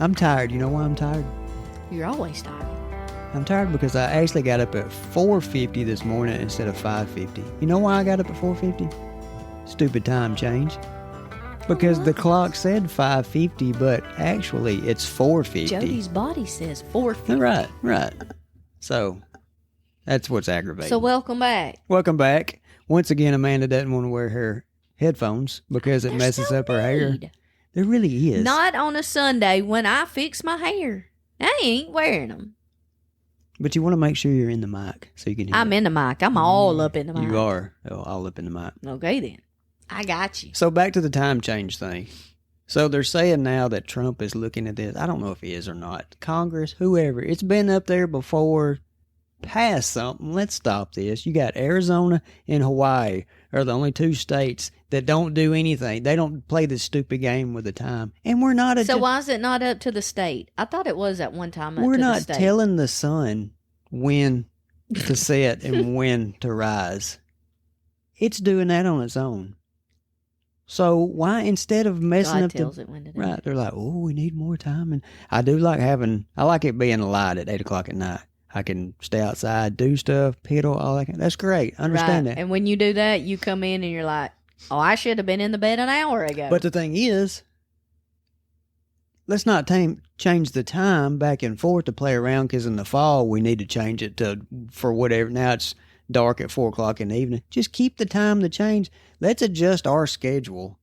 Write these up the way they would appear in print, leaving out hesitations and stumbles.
I'm tired. You know why I'm tired? You're always tired. I'm tired because I actually got up at 4:50 this morning instead of 5:50. You know why I got up at 4:50? Stupid time change. Because the clock said 5:50, but actually it's 4:50. Jody's body says 4:50. Right. So that's what's aggravating. So welcome back. Welcome back. Once again, Amanda doesn't want to wear her headphones because it messes up her hair. There really is. Not on a Sunday when I fix my hair. I ain't wearing them. But you want to make sure you're in the mic so you can hear I'm in the mic. I'm all up in the mic. You are all up in the mic. Okay, then. I got you. So back to the time change thing. So they're saying now that Trump is looking at this. I don't know if he is or not. Congress, whoever. It's been up there before. Pass something. Let's stop this. You got Arizona and Hawaii are the only two states that don't do anything. They don't play this stupid game with the time. And we're not. So why is it not up to the state? I thought it was at one time up we're to the not state. telling the sun when to set and when to rise. It's doing that on its own. So why, instead of messing God up tells it when to do right, it. they're like, oh, we need more time. And I like it being light at 8 o'clock at night. I can stay outside, do stuff, piddle, all that. That's great. I understand that. And when you do that, you come in and you're like, oh, I should have been in the bed an hour ago. But the thing is, let's not change the time back and forth to play around, because in the fall we need to change it for whatever. Now it's dark at 4 o'clock in the evening. Just keep the time to change. Let's adjust our schedule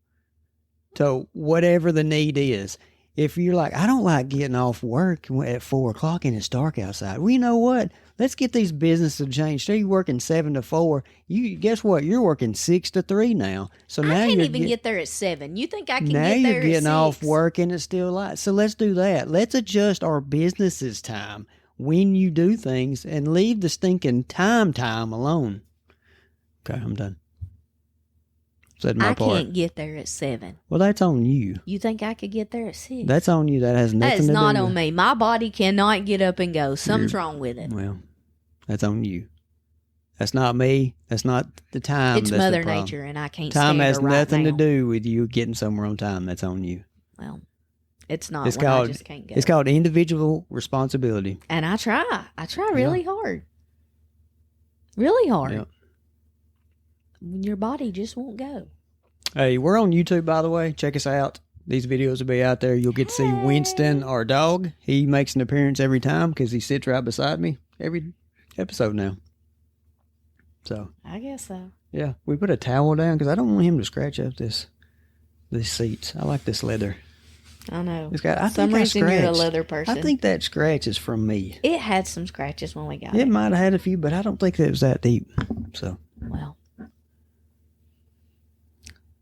to whatever the need is. If you're like, I don't like getting off work at 4 o'clock and it's dark outside. Well, you know what? Let's get these businesses to change. So you're working 7 to 4. Guess what? You're working 6 to 3 now. So now I can't even get there at 7. You think I can get there at 6? Now you're getting off work and it's still light. So let's do that. Let's adjust our business's time when you do things and leave the stinking time alone. Okay, I'm done. Said my part. Can't get there at 7. Well, that's on you. You think I could get there at 6? That's on you. That has nothing to do with That is not on me. My body cannot get up and go. Something's wrong with it. Well, that's on you. That's not me. That's not the time. It's that's Mother the problem. Nature, and I can't Time stand has her right nothing to now. do with you getting somewhere on time. That's on you. Well, it's not. It's when called, I just can't go. It's called individual responsibility. And I try. I try really hard. Really hard. Yep. Your body just won't go. Hey, we're on YouTube, by the way. Check us out. These videos will be out there. You'll get to see Winston, our dog. He makes an appearance every time because he sits right beside me every episode now. So I guess so. Yeah, we put a towel down because I don't want him to scratch up these seats. I like this leather. I know. For some reason you're a leather person. I think that scratch is from me. It had some scratches when we got it. It might have had a few, but I don't think it was that deep. So. Well.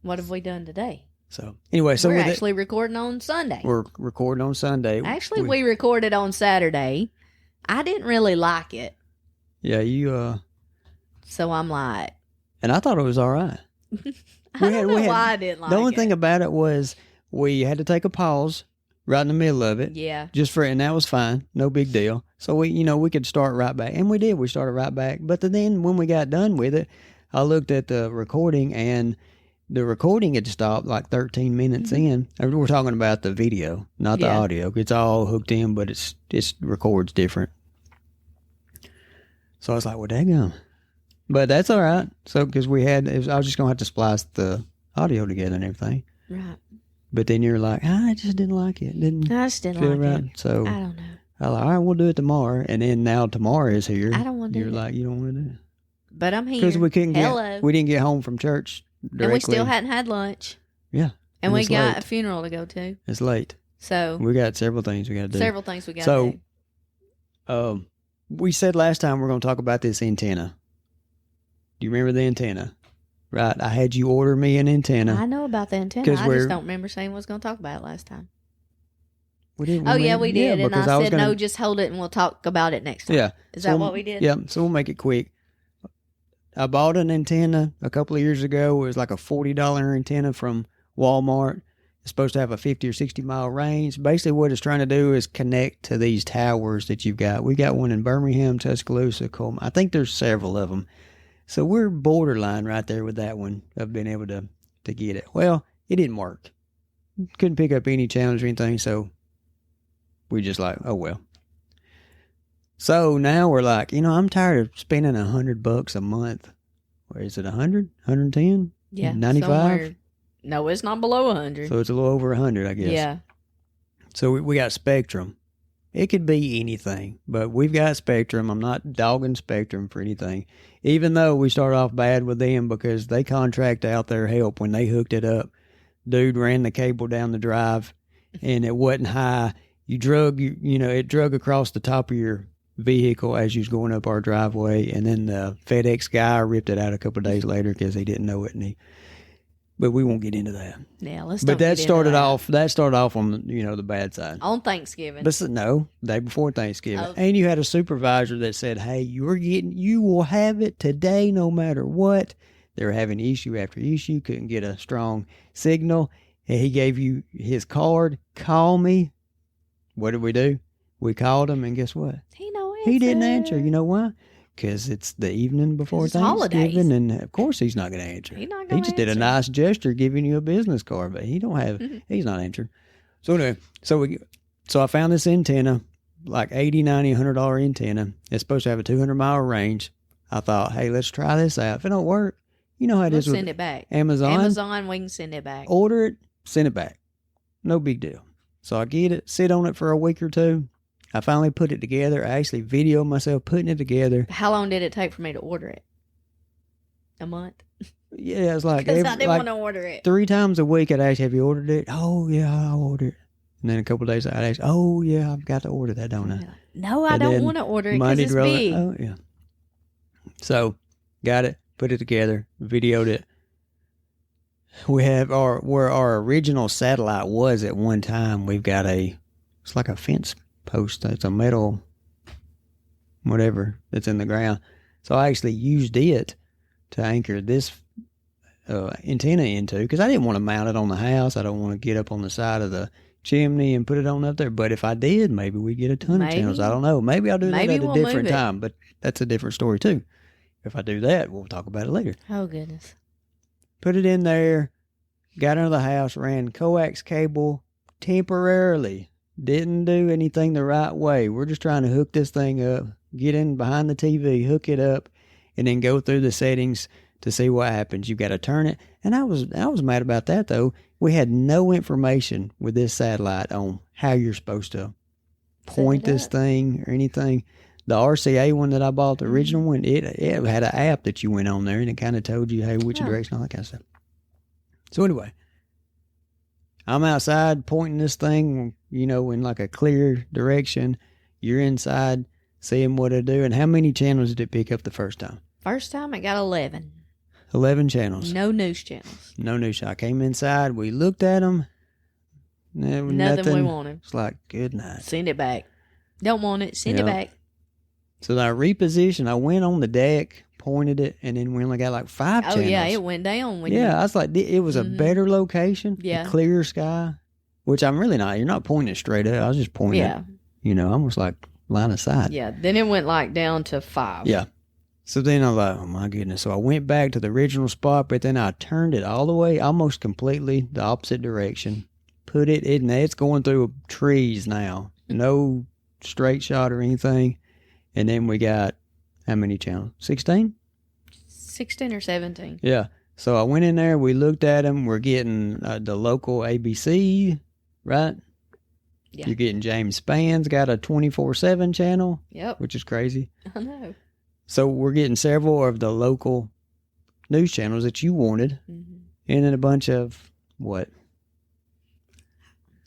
What have we done today? So anyway, we're actually recording on Sunday. We're recording on Sunday. Actually, we recorded on Saturday. I didn't really like it. Yeah, you. So I'm like. And I thought it was all right. I don't know why I didn't like it. The only thing about it was we had to take a pause right in the middle of it. Yeah. And that was fine. No big deal. So we could start right back. And we did. We started right back. But then when we got done with it, I looked at the recording and the recording had stopped like 13 minutes in. We're talking about the video, not the audio. It's all hooked in, but it records different. So I was like, well, daggum. But that's all right. So, because I was just going to have to splice the audio together and everything. Right. But then you're like, I just didn't like it. I just didn't like right. it. So I don't know. I was like, all right, we'll do it tomorrow. And then now tomorrow is here. I don't want to do it. You're like, you don't want to do it. But I'm here. Because we didn't get home from church directly. And we still hadn't had lunch. Yeah. And we got a funeral to go to. It's late. So. We got several things we got to do. Several things we got to do. So, we said last time we're going to talk about this antenna. Do you remember the antenna? Right. I had you order me an antenna. I know about the antenna. I just don't remember saying we was going to talk about it last time. We did. We did. And I said, no, just hold it and we'll talk about it next time. Yeah. Is that what we did? Yeah. So we'll make it quick. I bought an antenna a couple of years ago. It was like a $40 antenna from Walmart. It's supposed to have a 50 or 60 mile range. Basically what it's trying to do is connect to these towers that you've got. We got one in Birmingham, Tuscaloosa, Coleman. I think there's several of them. So we're borderline right there with that one of being able to get it. Well, it didn't work. Couldn't pick up any channels or anything, so we just like, oh well. So now we're like, I'm tired of spending $100 a month. Where is it? 100, 110, Yeah, 95. No, it's not below 100. So it's a little over 100, I guess. Yeah. So we got Spectrum. It could be anything, but we've got Spectrum. I'm not dogging Spectrum for anything, even though we started off bad with them because they contract out their help when they hooked it up. Dude ran the cable down the drive, and it wasn't high. It drug across the top of your vehicle as you was going up our driveway, and then the FedEx guy ripped it out a couple of days later because he didn't know it, but we won't get into that. Yeah, let's. But that started off on the bad side on Thanksgiving. But no, day before Thanksgiving, and you had a supervisor that said, "Hey, you will have it today, no matter what." They were having issue after issue, couldn't get a strong signal, and he gave you his card. Call me. What did we do? We called him, and guess what? He didn't answer. You know why? Because it's the evening before Thanksgiving, and of course he's not going to answer. He just did a nice gesture giving you a business card, but he's not answering. So anyway, so I found this antenna, like $80, $90, $100 antenna. It's supposed to have a 200-mile range. I thought, hey, let's try this out. If it don't work, you know how it is with send it back. Amazon, we can send it back. Order it, send it back. No big deal. So I get it, sit on it for a week or two. I finally put it together. I actually videoed myself putting it together. How long did it take for me to order it? A month? Yeah, it's like... Because I didn't want to order it. 3 times a week I'd ask, have you ordered it? Oh, yeah, I ordered it. And then a couple of days I'd ask, oh, yeah, I've got to order that, don't I? No, I don't want to order it because it's big. Oh, yeah. So, got it, put it together, videoed it. We have where our original satellite was at one time, we've got it's like a fence post. It's a metal whatever that's in the ground. So I actually used it to anchor this antenna into, because I didn't want to mount it on the house. I don't want to get up on the side of the chimney and put it on up there. But if I did, maybe we'd get a ton of channels. I don't know. Maybe I'll do that at a different time, but that's a different story too. If I do that, we'll talk about it later. Oh, goodness. Put it in there, got into the house, ran coax cable temporarily. Didn't do anything the right way. We're just trying to hook this thing up, get in behind the TV, hook it up, and then go through the settings to see what happens. You've got to turn it. And I was mad about that, though. We had no information with this satellite on how you're supposed to point this thing or anything. The RCA one that I bought, the original one, it had an app that you went on there, and it kind of told you, hey, which direction, all that kind of stuff. So anyway, I'm outside pointing this thing, in like a clear direction. You're inside seeing what I do. And how many channels did it pick up the first time? First time I got 11. 11 channels. No news channels. No news. I came inside. We looked at them. Nothing we wanted. It's like, good night. Send it back. Don't want it. Send it back. So I repositioned. I went on the deck, pointed it, and then we only got like 5 channels. Oh, yeah, it went down. I was like, it was a better location. Yeah. A clear sky, which I'm really not. You're not pointing it straight up. I was just pointing it, almost like line of sight. Yeah, then it went like down to 5. Yeah. So then I was like, oh my goodness. So I went back to the original spot, but then I turned it all the way, almost completely the opposite direction. Put it in there. It's going through trees now. No straight shot or anything. And then we got, how many channels? 16? 16 or 17. Yeah. So I went in there. We looked at them. We're getting the local ABC, right? Yeah. You're getting James Spann's got a 24/7 channel. Yep. Which is crazy. I know. So we're getting several of the local news channels that you wanted. Mm-hmm. And then a bunch of what?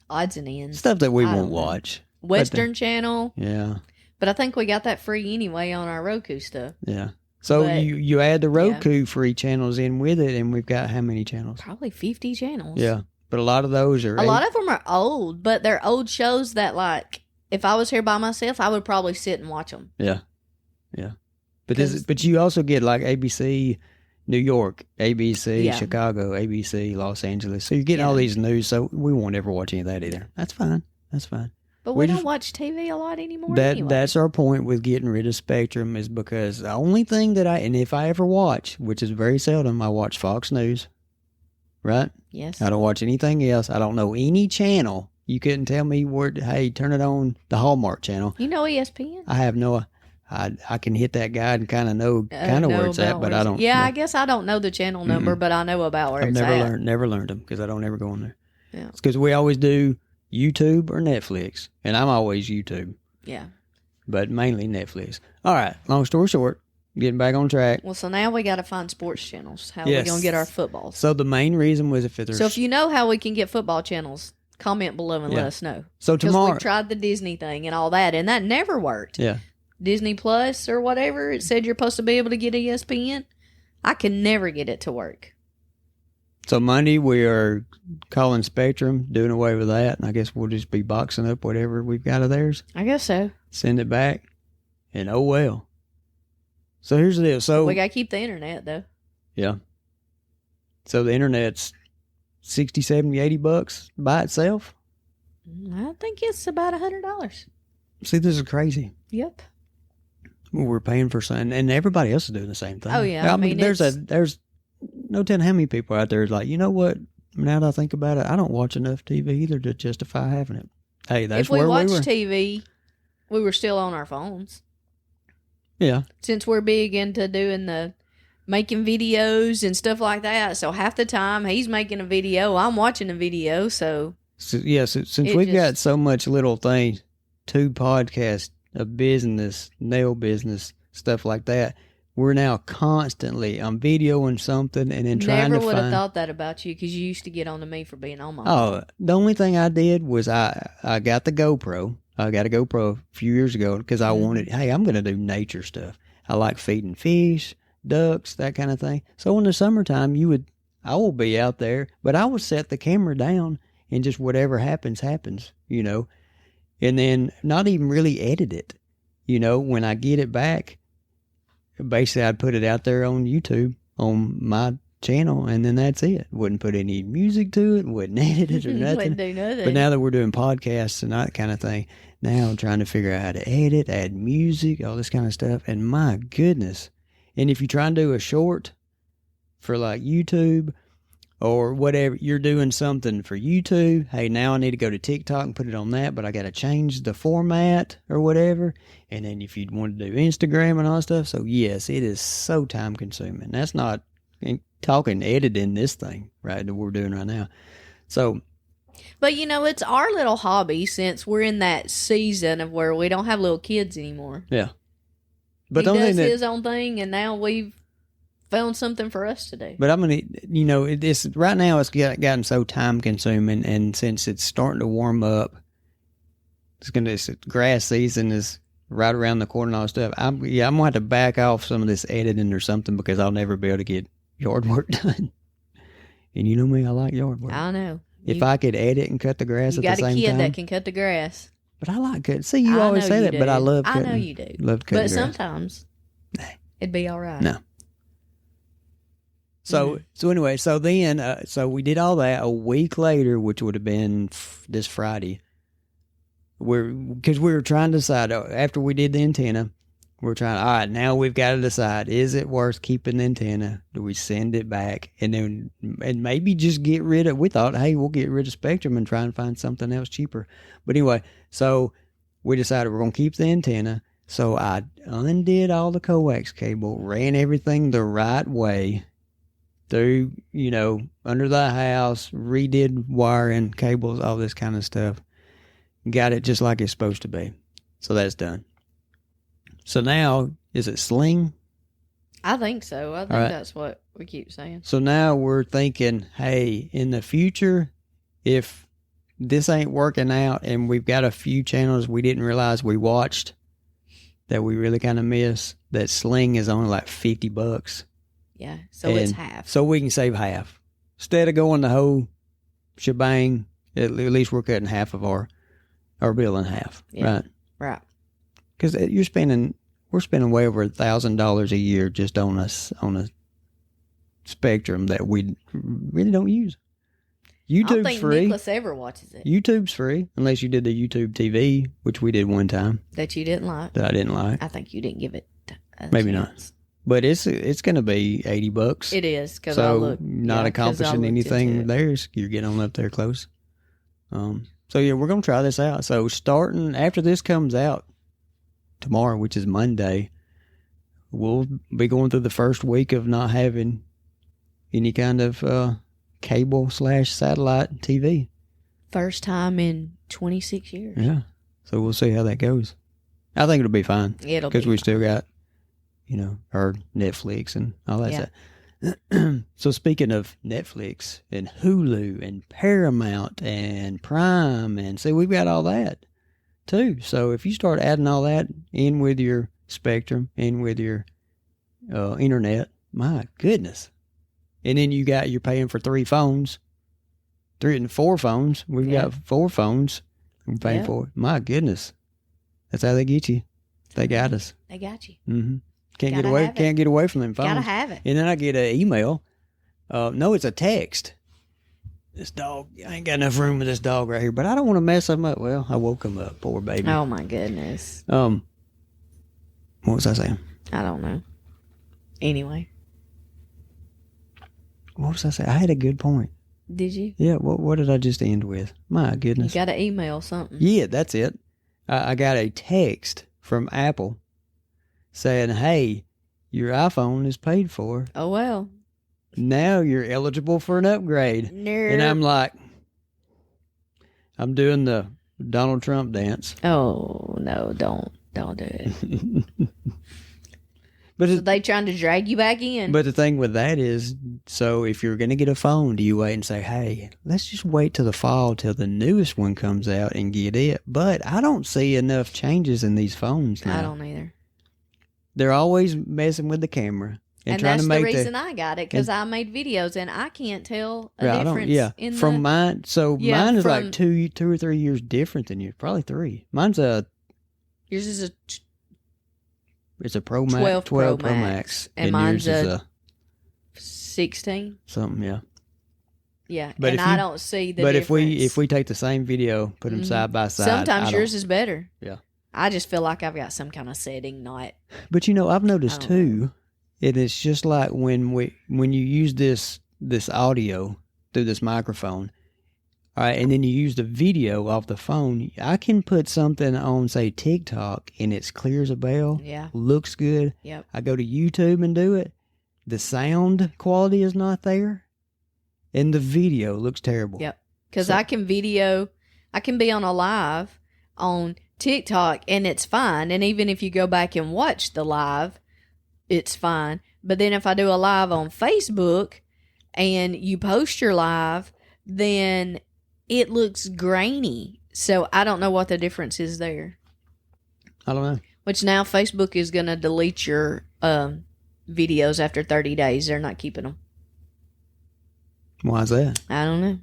Odds and ends. Stuff that we won't watch. Western Channel. Yeah. But I think we got that free anyway on our Roku stuff. Yeah. So you add the Roku free channels in with it, and we've got how many channels? Probably 50 channels. Yeah. But a lot of those are... A lot of them are old, but they're old shows that, like, if I was here by myself, I would probably sit and watch them. Yeah. Yeah. But you also get, like, ABC New York, ABC Chicago, ABC Los Angeles. So you're getting all these news, so we won't ever watch any of that either. That's fine. That's fine. But we don't watch TV a lot anymore anyway. That's our point with getting rid of Spectrum, is because the only thing that and if I ever watch, which is very seldom, I watch Fox News, right? Yes. I don't watch anything else. I don't know any channel You couldn't tell me where. Hey, turn it on the Hallmark channel. You know ESPN? I have no. I can hit that guide and kind of know where it's at, but I don't. Yeah, I guess I don't know the channel number, but I know about where it's at. Never learned them because I don't ever go on there. Yeah, it's because we always do YouTube or Netflix, and I'm always YouTube. Yeah, but mainly Netflix. All right. Long story short, getting back on track. Well, so now we got to find sports channels. How are we gonna get our footballs? So the main reason was if you know how we can get football channels, comment below and let us know. So tomorrow, we tried the Disney thing and all that, and that never worked. Yeah. Disney Plus or whatever, it said you're supposed to be able to get ESPN. I can never get it to work. So Monday we are calling Spectrum, doing away with that, and I guess we'll just be boxing up whatever we've got of theirs. I guess so. Send it back, and oh well. So here's the deal. So we got to keep the internet, though. Yeah. So the internet's $60, $70, $80 by itself? I think it's about $100. See, this is crazy. Yep. We're paying for something, and everybody else is doing the same thing. Oh, yeah. I mean there's no telling how many people out there is like, you know what? Now that I think about it, I don't watch enough TV either to justify having it. Hey, that's where we were. If we watched TV, we were still on our phones. Yeah. Since we're big into doing the making videos and stuff like that, so half the time he's making a video, I'm watching a video, so since we've got so much little things, 2 podcasts, a business, nail business, stuff like that, we're now constantly, I'm videoing something and then trying to find... Never would have thought that about you because you used to get on to me for being on my phone. The only thing I did was I got the GoPro. I got a GoPro a few years ago because I wanted, hey, I'm going to do nature stuff. I like feeding fish, ducks, that kind of thing. So in the summertime, I will be out there, but I will set the camera down and just whatever happens, you know. And then not even really edit it. You know, when I get it back, basically I'd put it out there on YouTube, on my channel, and then that's it. Wouldn't put any music to it, wouldn't edit it or nothing. Wouldn't do nothing. But now that we're doing podcasts and that kind of thing, now I'm trying to figure out how to edit, add music, all this kind of stuff. And my goodness. And if you try and do a short for like YouTube or whatever, you're doing something for YouTube. Hey, now I need to go to TikTok and put it on that, but I got to change the format or whatever. And then if you'd want to do Instagram and all that stuff. So yes, it is so time consuming. That's not talking editing this thing, right, that we're doing right now. So, but you know, it's our little hobby since we're in that season of where we don't have little kids anymore. Yeah. But he does his own thing, and now we've found something for us to do. But I'm going to, you know, it's right now it's gotten so time consuming, and since it's starting to warm up, grass season is right around the corner and all that stuff. I'm going to have to back off some of this editing or something because I'll never be able to get yard work done. And you know me, I like yard work. I know. If I could edit and cut the grass at the same time. You got a kid that can cut the grass. But I like cutting. See, you always say that, but I love cutting. I know you do. Love cutting But sometimes it'd be all right. No. So anyway, so then, so we did all that. A week later, which would have been this Friday, because we were trying to decide, after we did the antenna, we're trying, all right, now we've got to decide, is it worth keeping the antenna? Do we send it back? And maybe just get rid of, we thought, hey, we'll get rid of Spectrum and try and find something else cheaper. But anyway, so we decided we're going to keep the antenna. So I undid all the coax cable, ran everything the right way through, you know, under the house, redid wiring, cables, all this kind of stuff. Got it just like it's supposed to be. So that's done. So now, is it Sling? I think so. I think that's what we keep saying. So now we're thinking, hey, in the future, if this ain't working out and we've got a few channels we didn't realize we watched that we really kind of miss, that Sling is only like $50. Yeah, so it's half. So we can save half. Instead of going the whole shebang, at least we're cutting half of our bill in half, right? Right. Because we're spending way over $1,000 a year just on a Spectrum that we really don't use. YouTube's I don't think free. Nicholas ever watches it. YouTube's free, unless you did the YouTube TV, which we did one time. That you didn't like. That I didn't like. I think you didn't give it Maybe not. But it's going to be $80. It is, because not accomplishing anything there. You're getting on up there close. So, yeah, we're going to try this out. So, starting after this comes out tomorrow, which is Monday, we'll be going through the first week of not having any kind of cable/satellite TV. First time in 26 years. Yeah. So, we'll see how that goes. I think it'll be fine. It'll be because we still got, our Netflix and all that stuff. So speaking of Netflix and Hulu and Paramount and Prime, and see, we've got all that too. So if you start adding all that in with your Spectrum, in with your internet, my goodness. And then you're paying for 3 phones, 3 and 4 phones. We've got 4 phones we're paying for. My goodness. That's how they get you. They got us. They got you. Mm-hmm. Can't get away from them phones. Gotta have it. And then I get an email. No, it's a text. This dog, I ain't got enough room with this dog right here, but I don't want to mess him up. Well, I woke him up, poor baby. Oh my goodness. What was I saying? I don't know. Anyway. What was I saying? I had a good point. Did you? Yeah, what did I just end with? My goodness. You got to email something. Yeah, that's it. I got a text from Apple saying, hey, your iPhone is paid for. Oh, well. Now you're eligible for an upgrade. No. And I'm like, I'm doing the Donald Trump dance. Oh, no, don't do it. But so they trying to drag you back in? But the thing with that is, so if you're going to get a phone, do you wait and say, hey, let's just wait till the fall till the newest one comes out and get it? But I don't see enough changes in these phones now. I don't either. They're always messing with the camera. And trying that's to make the reason I got it, because I made videos and I can't tell a difference. In from mine. So mine is like 2 or 3 years different than yours. Probably 3. Yours is a it's a Pro Max, 12 Pro Max, and mine's yours is a 16. Something, yeah. Yeah, but I don't see the difference. But if we take the same video, put them side by side, sometimes yours is better. Yeah. I just feel like I've got some kind of setting, not. But I've noticed too. It's just like when you use this audio through this microphone, all right, and then you use the video off the phone. I can put something on, say, TikTok, and it's clear as a bell. Yeah, looks good. Yep. I go to YouTube and do it. The sound quality is not there, and the video looks terrible. Yep. Because I can be on a live on TikTok, and it's fine. And even if you go back and watch the live, it's fine. But then if I do a live on Facebook and you post your live, then it looks grainy. So I don't know what the difference is there. I don't know. Which now Facebook is going to delete your videos after 30 days. They're not keeping them. Why is that? I don't know.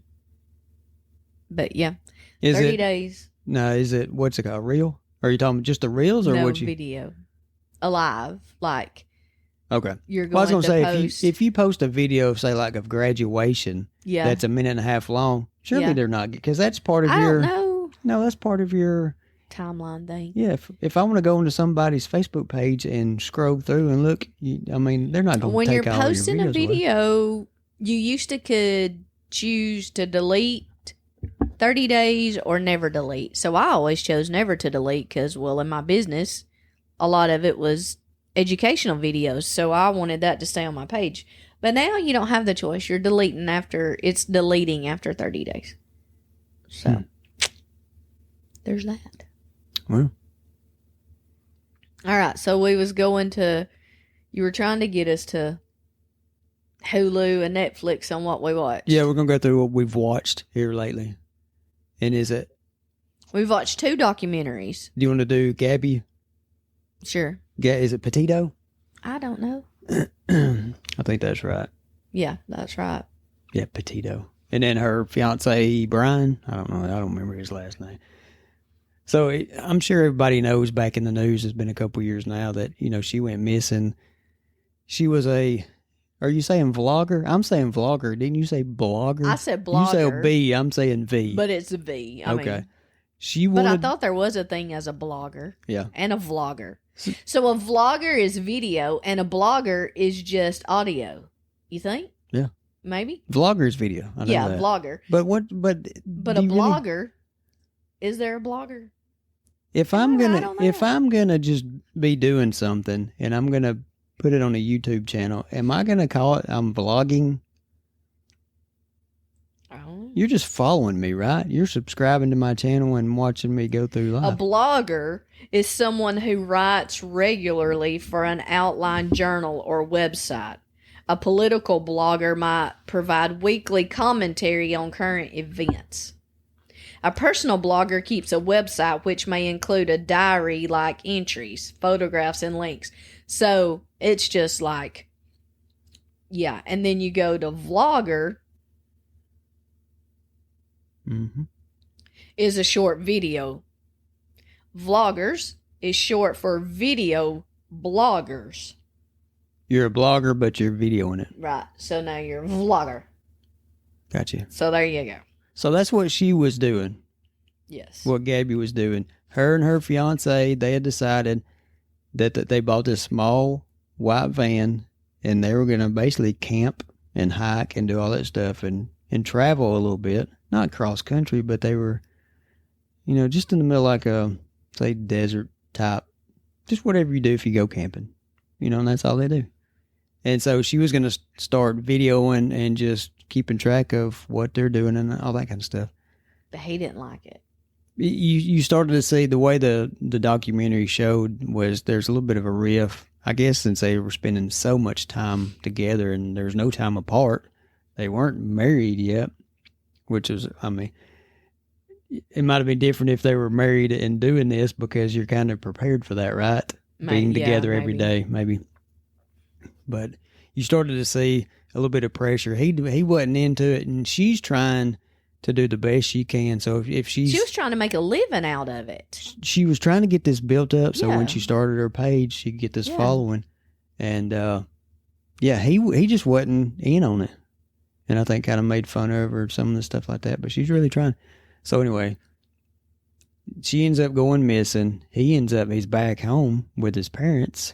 But yeah, 30 days. No, is it, what's it called, reel? Are you talking just the reels or no, what you? Video. Alive, like. Okay. You're going I was going to say, post. if you post a video, say like of graduation, that's a minute and a half long, surely they're not, because that's part of your. I don't know. No, that's part of your timeline thing. Yeah, if I want to go into somebody's Facebook page and scroll through and look, they're not going to take all your videos. When you're posting a video, you used to could choose to delete 30 days or never delete. So I always chose never to delete because, in my business, a lot of it was educational videos. So I wanted that to stay on my page. But now you don't have the choice. You're deleting after 30 days. So there's that. Well. All right. So you were trying to get us to Hulu and Netflix on what we watched. Yeah, we're going to go through what we've watched here lately. And we've watched 2 documentaries. Do you want to do Gabby? Sure. Is it Petito? I don't know. I think that's right. Yeah, that's right. Yeah, Petito. And then her fiance, Brian. I don't know. I don't remember his last name. So I'm sure everybody knows back in the news, it's been a couple years now that, she went missing. She was are you saying vlogger? I'm saying vlogger. Didn't you say blogger? I said blogger. You say B. I'm saying V. But it's a V. Okay. But I thought there was a thing as a blogger. Yeah. And a vlogger. So a vlogger is video and a blogger is just audio. You think? Yeah. Maybe? Vlogger is video. I know that. Blogger. But a blogger Is there a blogger? If I'm gonna just be doing something and I'm gonna put it on a YouTube channel, am I gonna call it I'm vlogging? I don't know. You're just following me, right? You're subscribing to my channel and watching me go through life. A blogger is someone who writes regularly for an outline journal or website. A political blogger might provide weekly commentary on current events. A personal blogger keeps a website which may include a diary-like entries, photographs, and links. So it's just like, yeah. And then you go to vlogger. Mm-hmm. Is a short video. Vloggers is short for video bloggers. You're a blogger, but you're videoing it. Right. So now you're a vlogger. Gotcha. So there you go. So that's what she was doing. Yes. What Gabby was doing. Her and her fiance, they had decided that they bought this small white van and they were going to basically camp and hike and do all that stuff and travel a little bit. Not cross country, but they were, just in the middle, like a, say, desert type, just whatever you do if you go camping, and that's all they do. And so she was going to start videoing and just keeping track of what they're doing and all that kind of stuff. But he didn't like it. You started to see the way the documentary showed was there's a little bit of a rift, I guess, since they were spending so much time together and there's no time apart. They weren't married yet. Which is, it might have been different if they were married and doing this because you're kind of prepared for that, right? Being together every day, maybe. But you started to see a little bit of pressure. He wasn't into it, and she's trying to do the best she can. So if she was trying to make a living out of it. She was trying to get this built up so when she started her page, she could get this following. And, he just wasn't in on it. And I think kind of made fun of her, some of the stuff like that. But she's really trying. So anyway, she ends up going missing. He's back home with his parents.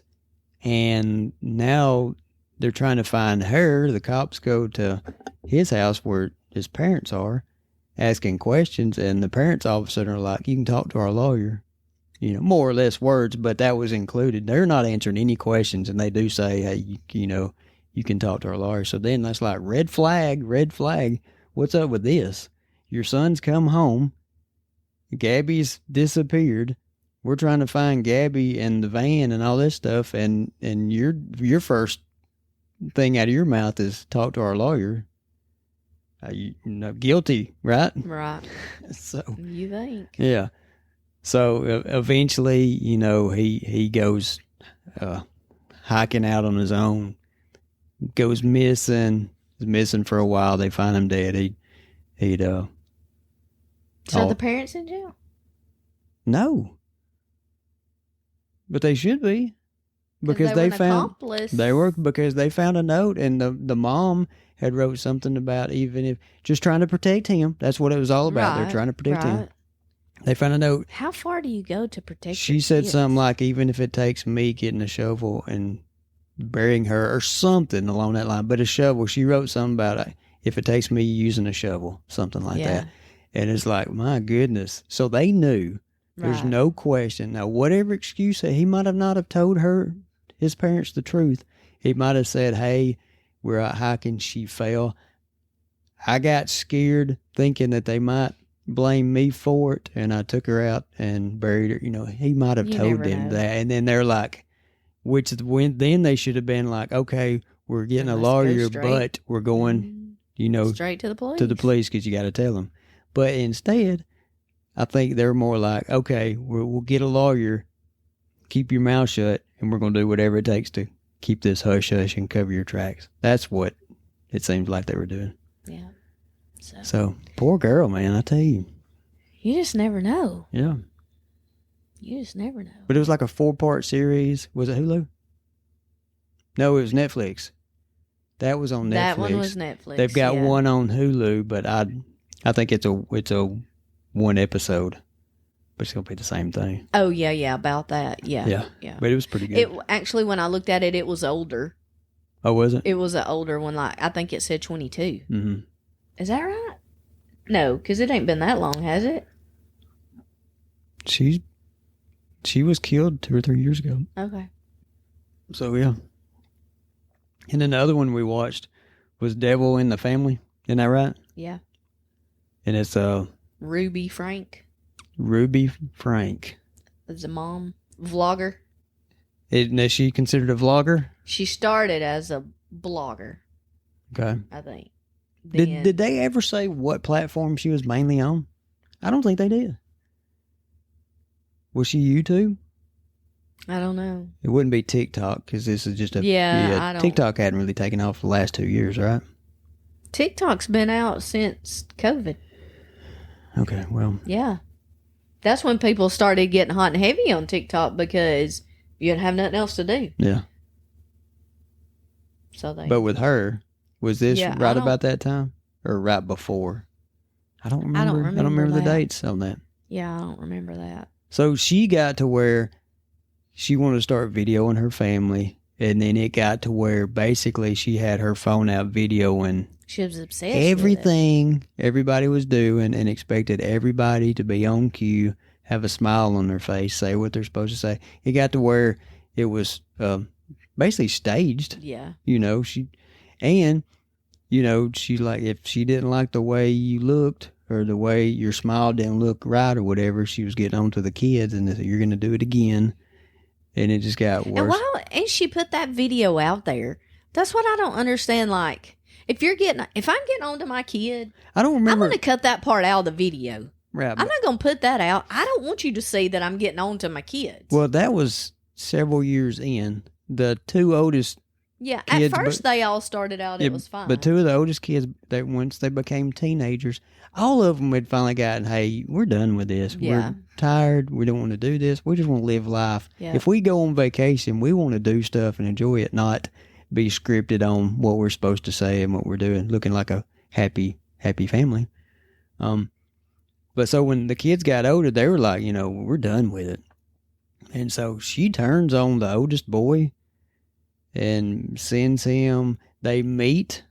And now they're trying to find her. The cops go to his house where his parents are, asking questions. And the parents all of a sudden are like, you can talk to our lawyer. More or less words, but that was included. They're not answering any questions. And they do say, hey, you can talk to our lawyer. So then that's like, red flag. What's up with this? Your son's come home. Gabby's disappeared. We're trying to find Gabby and the van and all this stuff. And your first thing out of your mouth is talk to our lawyer. Guilty, right? Right. So you think? Yeah. So eventually, he goes hiking out on his own. Goes missing. Is missing for a while. They find him dead. So the parents in jail? No. But they should be. Because they found accomplice. They were because they found a note and the mom had wrote something about even if just trying to protect him. That's what it was all about. They're trying to protect him. They found a note. How far do you go to protect She your said kids? something like, even if it takes me getting a shovel and burying her or something along that line, but a shovel. She wrote something about if it takes me using a shovel, something like that. And it's like, my goodness. So they knew. There's no question. Now, whatever excuse he might have not have told his parents the truth. He might have said, hey, we're out hiking. She fell. I got scared thinking that they might blame me for it. And I took her out and buried her. He might have told them that. And then they're like, then they should have been like, okay, we're getting a lawyer, but we're going, straight to the police. To the police because you got to tell them. But instead, I think they're more like, okay, we'll get a lawyer, keep your mouth shut, and we're going to do whatever it takes to keep this hush-hush and cover your tracks. That's what it seems like they were doing. Yeah. So poor girl, man, I tell you. You just never know. Yeah. You just never know. But it was like a 4-part series. Was it Hulu? No, it was Netflix. That was on Netflix. That one was Netflix. They've got one on Hulu, but I think it's a one episode, but it's gonna be the same thing. Oh yeah, about that. Yeah. But it was pretty good. It actually, when I looked at it, it was older. Oh, was it? It was an older one. Like I think it said 22. Mm-hmm. Is that right? No, because it ain't been that long, has it? She was killed 2 or 3 years ago. Okay. So, yeah. And then the other one we watched was Devil in the Family. Isn't that right? Yeah. And it's Ruby Franke. Ruby Franke. Is a mom. Vlogger. Is she considered a vlogger? She started as a blogger. Okay. I think. Did they ever say what platform she was mainly on? I don't think they did. Was she YouTube? I don't know. It wouldn't be TikTok because this is just a... I don't... TikTok hadn't really taken off the last 2 years, right? TikTok's been out since COVID. Okay, well... Yeah. That's when people started getting hot and heavy on TikTok because you didn't have nothing else to do. Yeah. So they... But with her, was this right about that time? Or right before? I don't remember. I don't remember the dates on that. Yeah, I don't remember that. So she got to where she wanted to start videoing her family, and then it got to where basically she had her phone out videoing she was obsessed everything everybody was doing and expected everybody to be on cue, have a smile on their face, say what they're supposed to say. It got to where it was basically staged. Yeah. She like, if she didn't like the way you looked or the way your smile didn't look right or whatever, she was getting on to the kids and they said, you're going to do it again. And it just got worse. And she put that video out there. That's what I don't understand. Like, if I'm getting on to my kid, I don't remember. I'm going to cut that part out of the video. Right. I'm not going to put that out. I don't want you to see that I'm getting on to my kids. Well, that was several years in. The two oldest kids, at first they all started out, it was fine. But two of the oldest kids, once they became teenagers, all of them had finally gotten, hey, we're done with this. Yeah. We're tired. We don't want to do this. We just want to live life. Yeah. If we go on vacation, we want to do stuff and enjoy it, not be scripted on what we're supposed to say and what we're doing, looking like a happy family. But so when the kids got older, they were like, we're done with it. And so she turns on the oldest boy and sends him, they meet,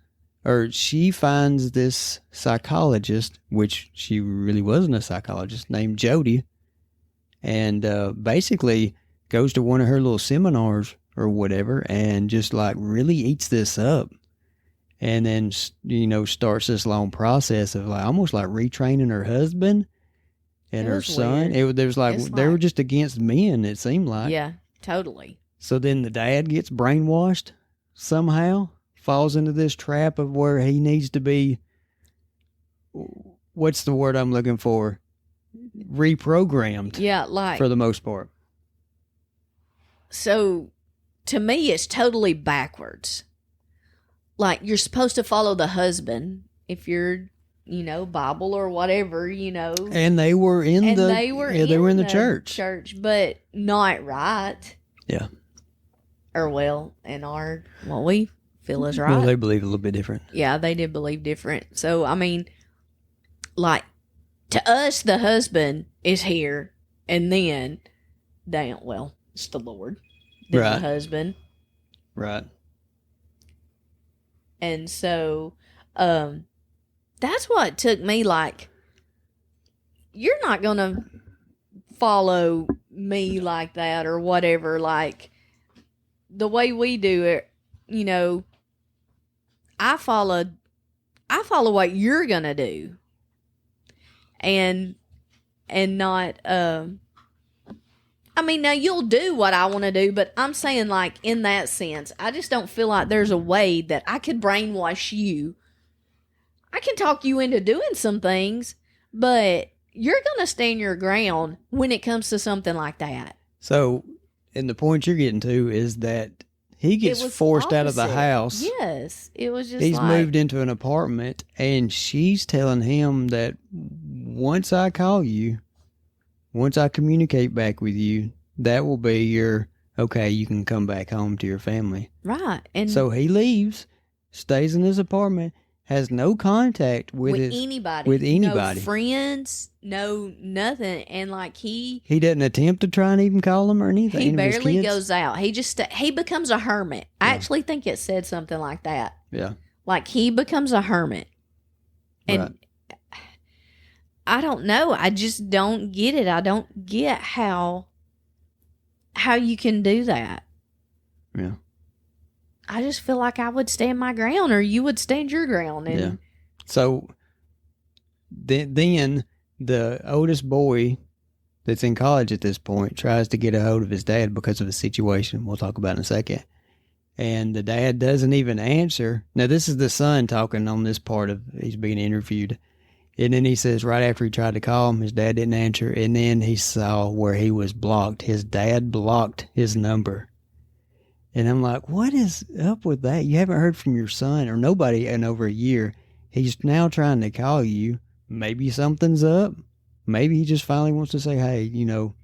or she finds this psychologist, which she really wasn't a psychologist, named Jody, and basically goes to one of her little seminars or whatever and just like really eats this up. And then, starts this long process of like almost like retraining her husband and her son. There was like they were just against men, it seemed like. Yeah, totally. So then the dad gets brainwashed somehow, falls into this trap of where he needs to be, what's the word I'm looking for? Reprogrammed. Yeah, like. For the most part. So, to me, it's totally backwards. Like, you're supposed to follow the husband if you're, Bible or whatever, And they were in the church. Church, but not right. Yeah. Or what we feel is right. Well, they believe a little bit different. Yeah, they did believe different. So, I mean, like, to us, the husband is here, and then, it's the Lord. Then right. The husband. Right. And so, that's what took me, like, you're not going to follow me like that or whatever, like, the way we do it, I follow what you're going to do. And not, now you'll do what I want to do, but I'm saying, like, in that sense, I just don't feel like there's a way that I could brainwash you. I can talk you into doing some things, but you're going to stand your ground when it comes to something like that. So, and the point you're getting to is that he gets forced out of the house. Yes. It was just He's moved into an apartment, and she's telling him that once I call you, once I communicate back with you, that will be your, okay, you can come back home to your family. Right. And so he leaves, stays in his apartment, has no contact with anybody. No friends, no nothing. And like he doesn't attempt to try and even call them or anything. He barely goes out. He becomes a hermit. Yeah. I actually think it said something like that. Yeah. Like he becomes a hermit. And I don't know. I just don't get it. I don't get how you can do that. Yeah. I just feel like I would stand my ground, or you would stand your ground. And Yeah. So then the oldest boy that's in college at this point tries to get a hold of his dad because of a situation we'll talk about in a second. And the dad doesn't even answer. Now, this is the son talking on this part of he's being interviewed. And then he says right after he tried to call him, his dad didn't answer. And then he saw where he was blocked. His dad blocked his number. And I'm like, what is up with that? You haven't heard from your son or nobody in over a year. He's now trying to call you. Maybe something's up. Maybe he just finally wants to say, hey, you know.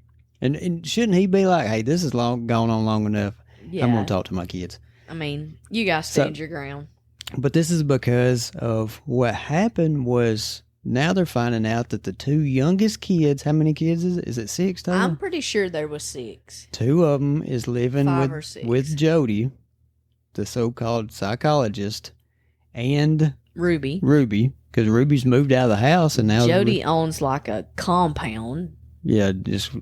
And shouldn't he be like, hey, this is gone on long enough. yeah, I'm going to talk to my kids. I mean, you guys stand your ground. But this is because of what happened was now they're finding out that the two youngest kids, how many kids is it? Is it 6 total? I'm pretty sure there was 6. 2 of them is living 5 or 6. with Jody, the so-called psychologist, and Ruby, because Ruby's moved out of the house and now Jody owns like a compound. Yeah, just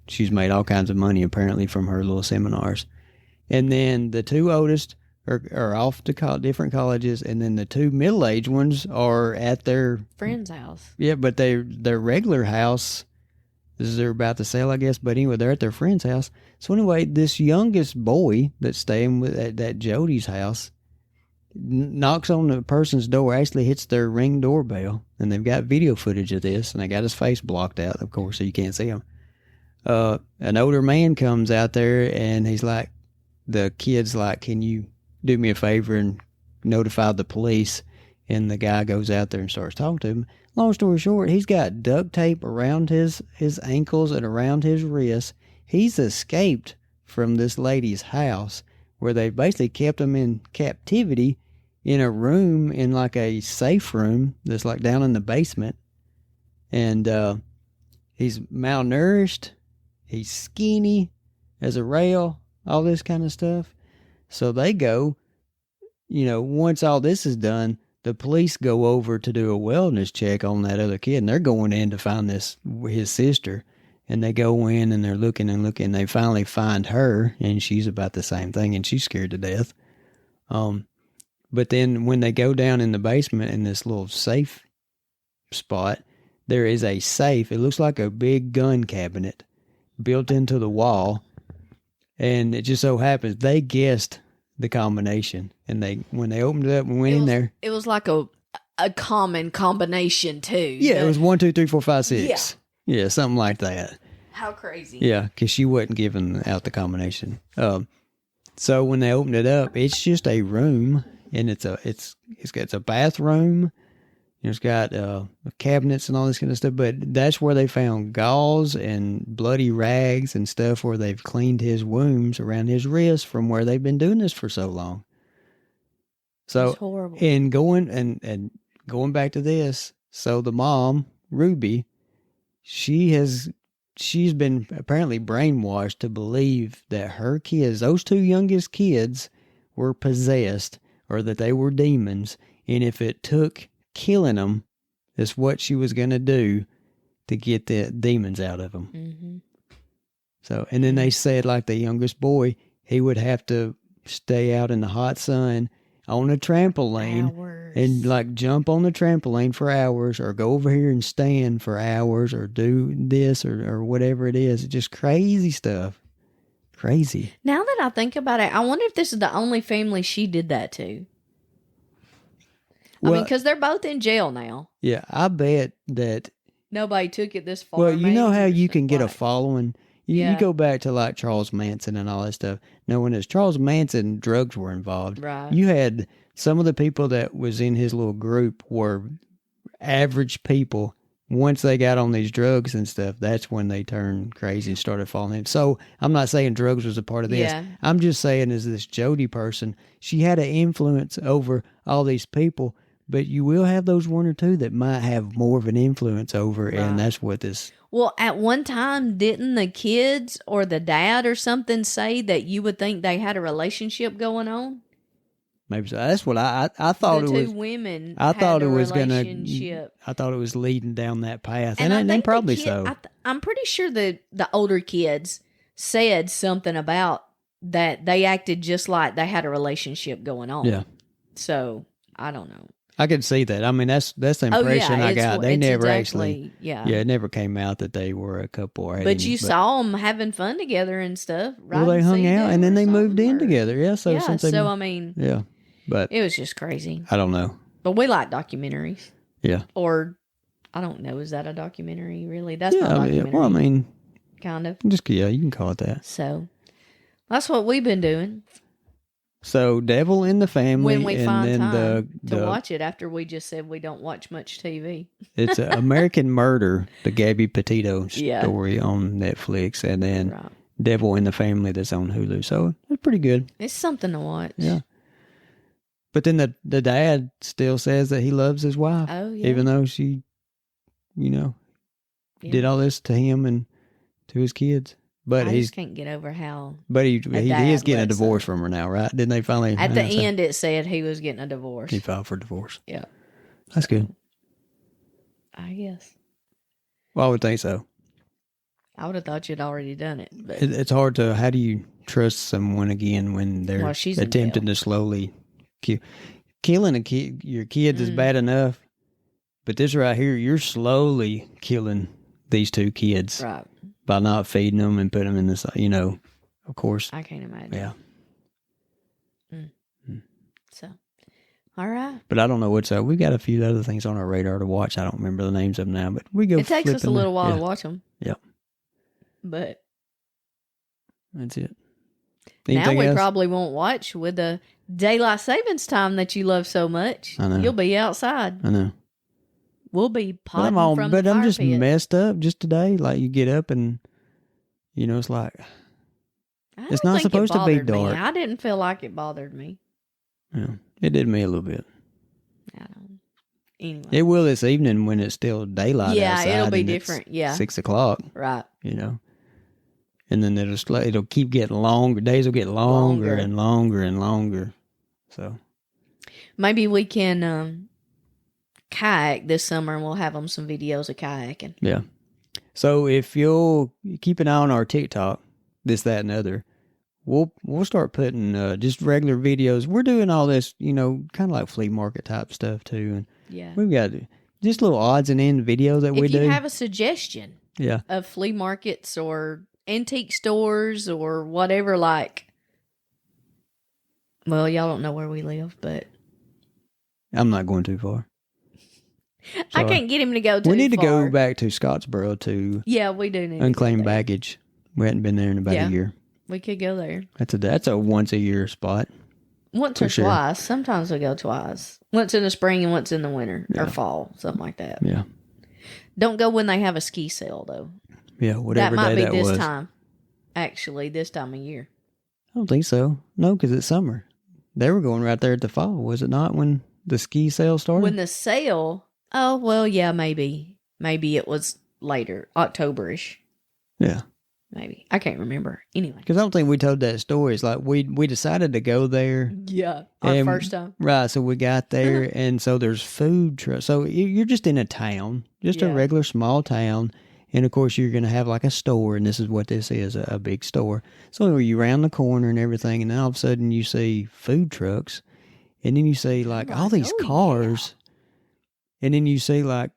she's made all kinds of money apparently from her little seminars. And then the 2 oldest are off to different colleges, and then the 2 middle-aged ones are at their friend's house. Yeah, but their regular house, they're about to sell, I guess. But anyway, they're at their friend's house. So anyway, this youngest boy that's staying at Jody's house knocks on the person's door, actually hits their Ring doorbell, and they've got video footage of this, and they got his face blocked out, of course, so you can't see him. An older man comes out there, and he's like, the kid's like, can you do me a favor and notify the police? And the guy goes out there and starts talking to him. Long story short, he's got duct tape around his ankles and around his wrists. He's escaped from this lady's house where they basically kept him in captivity in a room, in like a safe room that's like down in the basement. And he's malnourished. He's skinny as a rail, all this kind of stuff. So they go, once all this is done, the police go over to do a wellness check on that other kid, and they're going in to find his sister. And they go in and they're looking and looking, and they finally find her, and she's about the same thing, and she's scared to death. But then when they go down in the basement in this little safe spot, there is a safe. It looks like a big gun cabinet built into the wall. And it just so happens they guessed the combination. And when they opened it up and went in there. It was like a common combination too. Yeah, it was 1, 2, 3, 4, 5, 6. Yeah, something like that. How crazy. Yeah, because she wasn't giving out the combination. So when they opened it up, it's just a room, and it's a bathroom. It's got cabinets and all this kind of stuff, but that's where they found gauze and bloody rags and stuff where they've cleaned his wounds around his wrists from where they've been doing this for so long. So, that's horrible. And going back to this, so the mom, Ruby, she's been apparently brainwashed to believe that her kids, those 2 youngest kids, were possessed or that they were demons, and if it took killing them, is what she was going to do to get the demons out of them. Mm-hmm. So, and then they said, like the youngest boy, he would have to stay out in the hot sun on a trampoline and like jump on the trampoline for hours, or go over here and stand for hours, or do this or whatever it is. It's just crazy stuff. Crazy. Now that I think about it, I wonder if this is the only family she did that to. Well, I mean, because they're both in jail now. Yeah, I bet that nobody took it this far. Well, you know how you can get a following? You go back to like Charles Manson and all that stuff. Now, when it's Charles Manson, drugs were involved. Right. You had some of the people that was in his little group were average people. Once they got on these drugs and stuff, that's when they turned crazy and started falling in. So I'm not saying drugs was a part of this. Yeah. I'm just saying is this Jody person, she had an influence over all these people. But you will have those 1 or 2 that might have more of an influence over, right. And that's what this... Well, at one time, didn't the kids or the dad or something say that you would think they had a relationship going on? Maybe so. That's what I thought the it was. two women I thought had it a was relationship. I thought it was leading down that path, And I think probably the kid, so. I'm pretty sure the older kids said something about that they acted just like they had a relationship going on. Yeah. So I don't know. I could see that. I mean, that's the impression I got. They never actually, it never came out that they were a couple. Or but you saw them having fun together and stuff. Well, they hung out and then they moved in together. Yeah. So I mean, yeah, but it was just crazy. I don't know. But we like documentaries. Yeah. Or I don't know. Is that a documentary? Really? That's not a documentary. Well, I mean, kind of. Just you can call it that. So that's what we've been doing. So, Devil in the Family, when we and find then time to watch it after we just said we don't watch much TV. It's American Murder, the Gabby Petito story on Netflix, and then Devil in the Family that's on Hulu. So it's pretty good. It's something to watch. Yeah. But then the dad still says that he loves his wife, even though she, did all this to him and to his kids. But I just can't get over how. But he is getting a divorce from her now, right? Didn't they finally? At the end, it said he was getting a divorce. He filed for divorce. Yeah, that's good. I guess. Well, I would think so. I would have thought you'd already done it. But it's hard to. How do you trust someone again when they're attempting to slowly killing your kids is bad enough, but this right here, you're slowly killing these two kids, right? By not feeding them and putting them in this, of course. I can't imagine. Yeah. So, all right. But I don't know what's up. We got a few other things on our radar to watch. I don't remember the names of them now, but we go. It takes us a little while to watch them. Yep. But that's it. Anything now we probably won't watch with the daylight savings time that you love so much. I know. You'll be outside. I know. We'll be potting from the fire I'm just pit. messed up just today. Like you get up and, it's like, it's not supposed to be dark. I didn't feel like it bothered me. Yeah, it did me a little bit. I don't. Anyway, it will this evening when it's still daylight. Yeah, outside it'll be different. Yeah, 6:00. Right. And then it'll keep getting longer. Days will get longer and longer and longer. So maybe we can kayak this summer, and we'll have them some videos of kayaking. Yeah. So if you'll keep an eye on our TikTok, this, that, and other, we'll start putting just regular videos. We're doing all this, kind of like flea market type stuff too, and we've got just little odds and ends videos that we do. If you have a suggestion, of flea markets or antique stores or whatever, like, well, y'all don't know where we live, but I'm not going too far. I can't get him to go too far. We need to go back to Scottsboro to we do need Unclaimed Baggage. We hadn't been there in about a year. We could go there. That's a once a year spot. Once or twice. Sometimes we go twice. Once in the spring and once in the winter or fall, something like that. Yeah. Don't go when they have a ski sale though. Yeah, whatever that might day be that this was. time. Actually, this time of year. I don't think so. No, because it's summer. They were going right there at the fall, was it not? When the ski sale started. When the sale. Oh, well, yeah, maybe. Maybe it was later, October-ish. Yeah. Maybe. I can't remember. Anyway. Because I don't think we told that story. It's like we decided to go there. Yeah. Our first time. Right. So we got there, and so there's food trucks. So you're just in a town, just a regular small town. And, of course, you're going to have like a store, and this is what this is, a big store. So you round the corner and everything, and then all of a sudden you see food trucks, and then you see like all these cars. And then you see, like,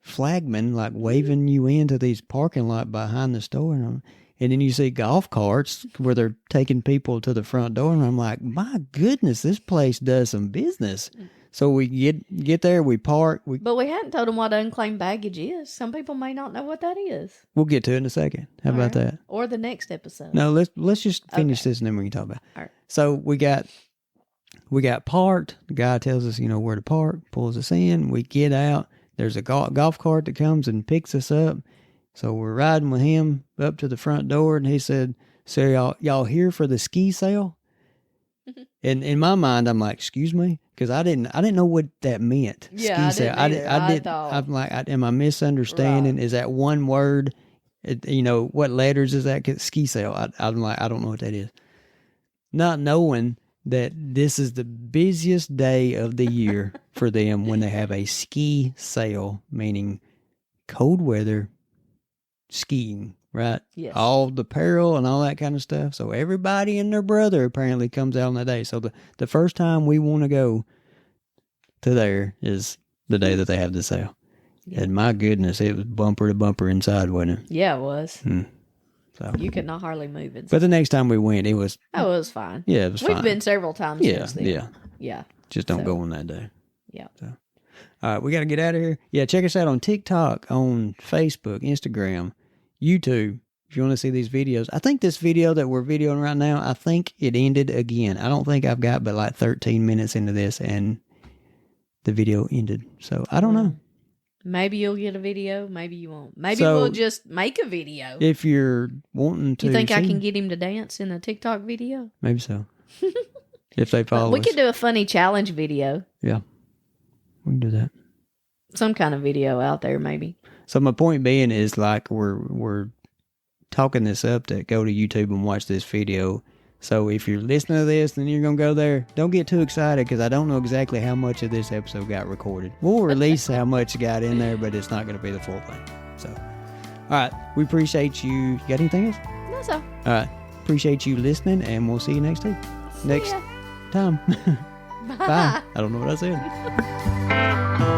flagmen, like, waving you into these parking lot behind the store. And then you see golf carts where they're taking people to the front door. And I'm like, my goodness, this place does some business. So we get there, we park. But we hadn't told them what unclaimed baggage is. Some people may not know what that is. We'll get to it in a second. How about that? Or the next episode. No, let's just finish this and then we can talk about it. All right. So we got parked. The guy tells us, where to park, pulls us in. We get out. There's a golf cart that comes and picks us up. So we're riding with him up to the front door, and he said, "So y'all here for the ski sale?" And in my mind, I'm like, "Excuse me," because I didn't know what that meant. Yeah, ski sale. I thought. I'm like, am I misunderstanding? Right. Is that one word? What letters is that? Ski sale. I'm like, I don't know what that is. Not knowing that this is the busiest day of the year for them when they have a ski sale, meaning cold weather skiing, right? Yes. All the apparel and all that kind of stuff. So everybody and their brother apparently comes out on that day. So the first time we want to go to there is the day that they have the sale. Yeah. And my goodness, it was bumper to bumper inside, wasn't it? Yeah, it was. So you could not hardly move it. But the next time we went, it was... Oh, it was fine. Yeah, it was fine. We've been several times since then. Yeah. Just don't go on that day. Yeah. So. All right, we got to get out of here. Yeah, check us out on TikTok, on Facebook, Instagram, YouTube, if you want to see these videos. I think this video that we're videoing right now, I think it ended again. I don't think I've got but like 13 minutes into this, and the video ended. So, I don't know. Maybe you'll get a video. Maybe you won't. Maybe we'll just make a video. If you're wanting to... You think I can get him to dance in a TikTok video? Maybe so. If they follow We us. could do a funny challenge video. Yeah. We can do that. Some kind of video out there, maybe. So my point being is, like, we're talking this up to go to YouTube and watch this video. So if you're listening to this and you're going to go there, don't get too excited, because I don't know exactly how much of this episode got recorded. We'll release how much got in there, but it's not going to be the full thing. So, all right. We appreciate you. You got anything else? No, sir. All right. Appreciate you listening, and we'll see you next week. Next time. Bye. Bye. I don't know what I said.